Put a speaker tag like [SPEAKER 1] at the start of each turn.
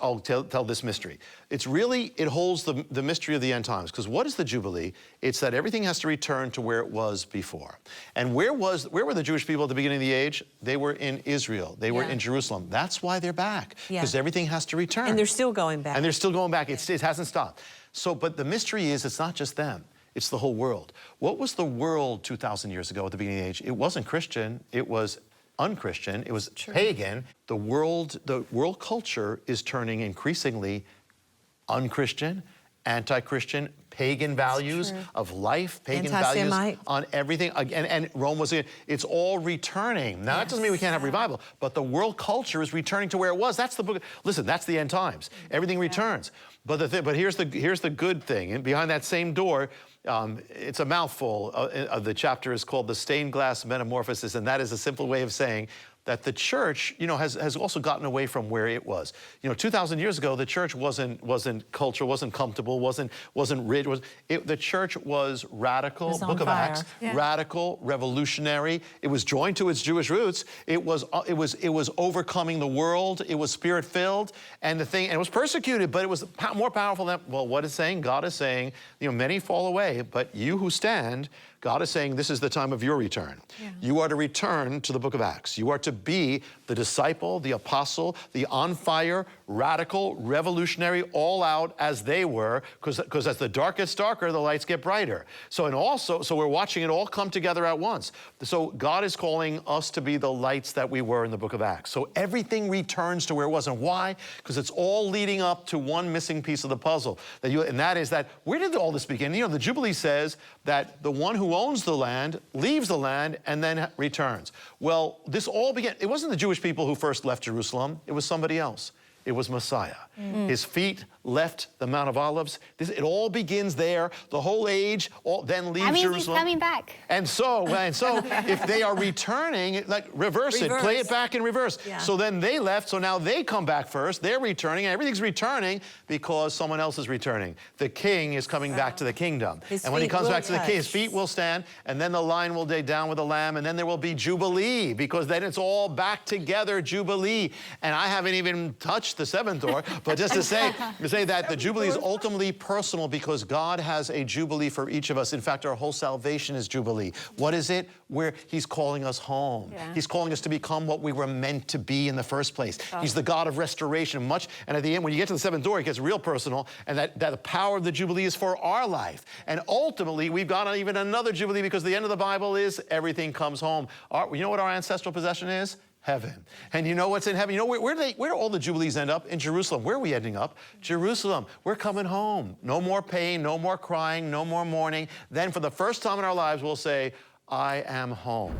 [SPEAKER 1] I'll tell this mystery. It's really, it holds the mystery of the end times. Because what is the Jubilee? It's that everything has to return to where it was before. And where were the Jewish people at the beginning of the age? They were in Israel. They were in Jerusalem. That's why they're back. Because everything has to return.
[SPEAKER 2] And they're still going back.
[SPEAKER 1] And they're still going back. It hasn't stopped. So, but the mystery is, it's not just them. It's the whole world. What was the world 2,000 years ago at the beginning of the age? It wasn't Christian. It was unchristian. It was pagan. The world culture is turning increasingly unchristian, anti-Christian, pagan values of life, pagan values on everything. And Rome was, it's all returning. Now, that doesn't mean we can't have revival, but the world culture is returning to where it was. That's the book. Listen, that's the end times. Everything returns. But here's the good thing. And behind that same door, it's a mouthful. The chapter is called The Stained Glass Metamorphosis, and that is a simple way of saying that the church, you know, has also gotten away from where it was. You know, 2,000 years ago, the church wasn't culture, wasn't comfortable, wasn't rich. The church was radical.
[SPEAKER 2] It was
[SPEAKER 1] Book of Acts, radical, revolutionary. It was joined to its Jewish roots. It was overcoming the world. It was spirit-filled, and it was persecuted, but it was more powerful than. Well, what is saying? God is saying, you know, many fall away, but you who stand. God is saying, this is the time of your return. You are to return to the book of Acts. You are to be the disciple, the apostle, the on fire, radical, revolutionary, all out as they were, because as the dark gets darker, the lights get brighter. So we're watching it all come together at once. So God is calling us to be the lights that we were in the book of Acts. So everything returns to where it was. And why? Because it's all leading up to one missing piece of the puzzle. And that is that, where did all this begin? You know, the Jubilee says that the one who owns the land leaves the land and then returns. Well, this all began, it wasn't the Jewish people who first left Jerusalem, it was somebody else. It was Messiah. His feet left the Mount of Olives. It all begins there. The whole age then leaves Jerusalem.
[SPEAKER 3] He's coming back.
[SPEAKER 1] And so if they are returning, like reverse it, play it back in reverse. So then they left, so now they come back first. They're returning, and everything's returning because someone else is returning. The king is coming back to the kingdom. And when he comes back to the king, his feet will stand, and then the lion will lay down with the lamb, and then there will be Jubilee, because then it's all back together, Jubilee. And I haven't even touched the seventh door, but just to say that the Jubilee is ultimately personal, because God has a Jubilee for each of us. In fact, our whole salvation is Jubilee. What is it? Where he's calling us home. He's calling us to become what we were meant to be in the first place. He's the God of restoration. And at the end, when you get to the seventh door, it gets real personal, and that the power of the Jubilee is for our life. And ultimately, we've got even another Jubilee, because the end of the Bible is everything comes home. You know what our ancestral possession is? Heaven. And you know what's in heaven? You know, where do all the Jubilees end up? In Jerusalem. Where are we ending up? Jerusalem. We're coming home. No more pain, no more crying, no more mourning. Then for the first time in our lives, we'll say, I am home.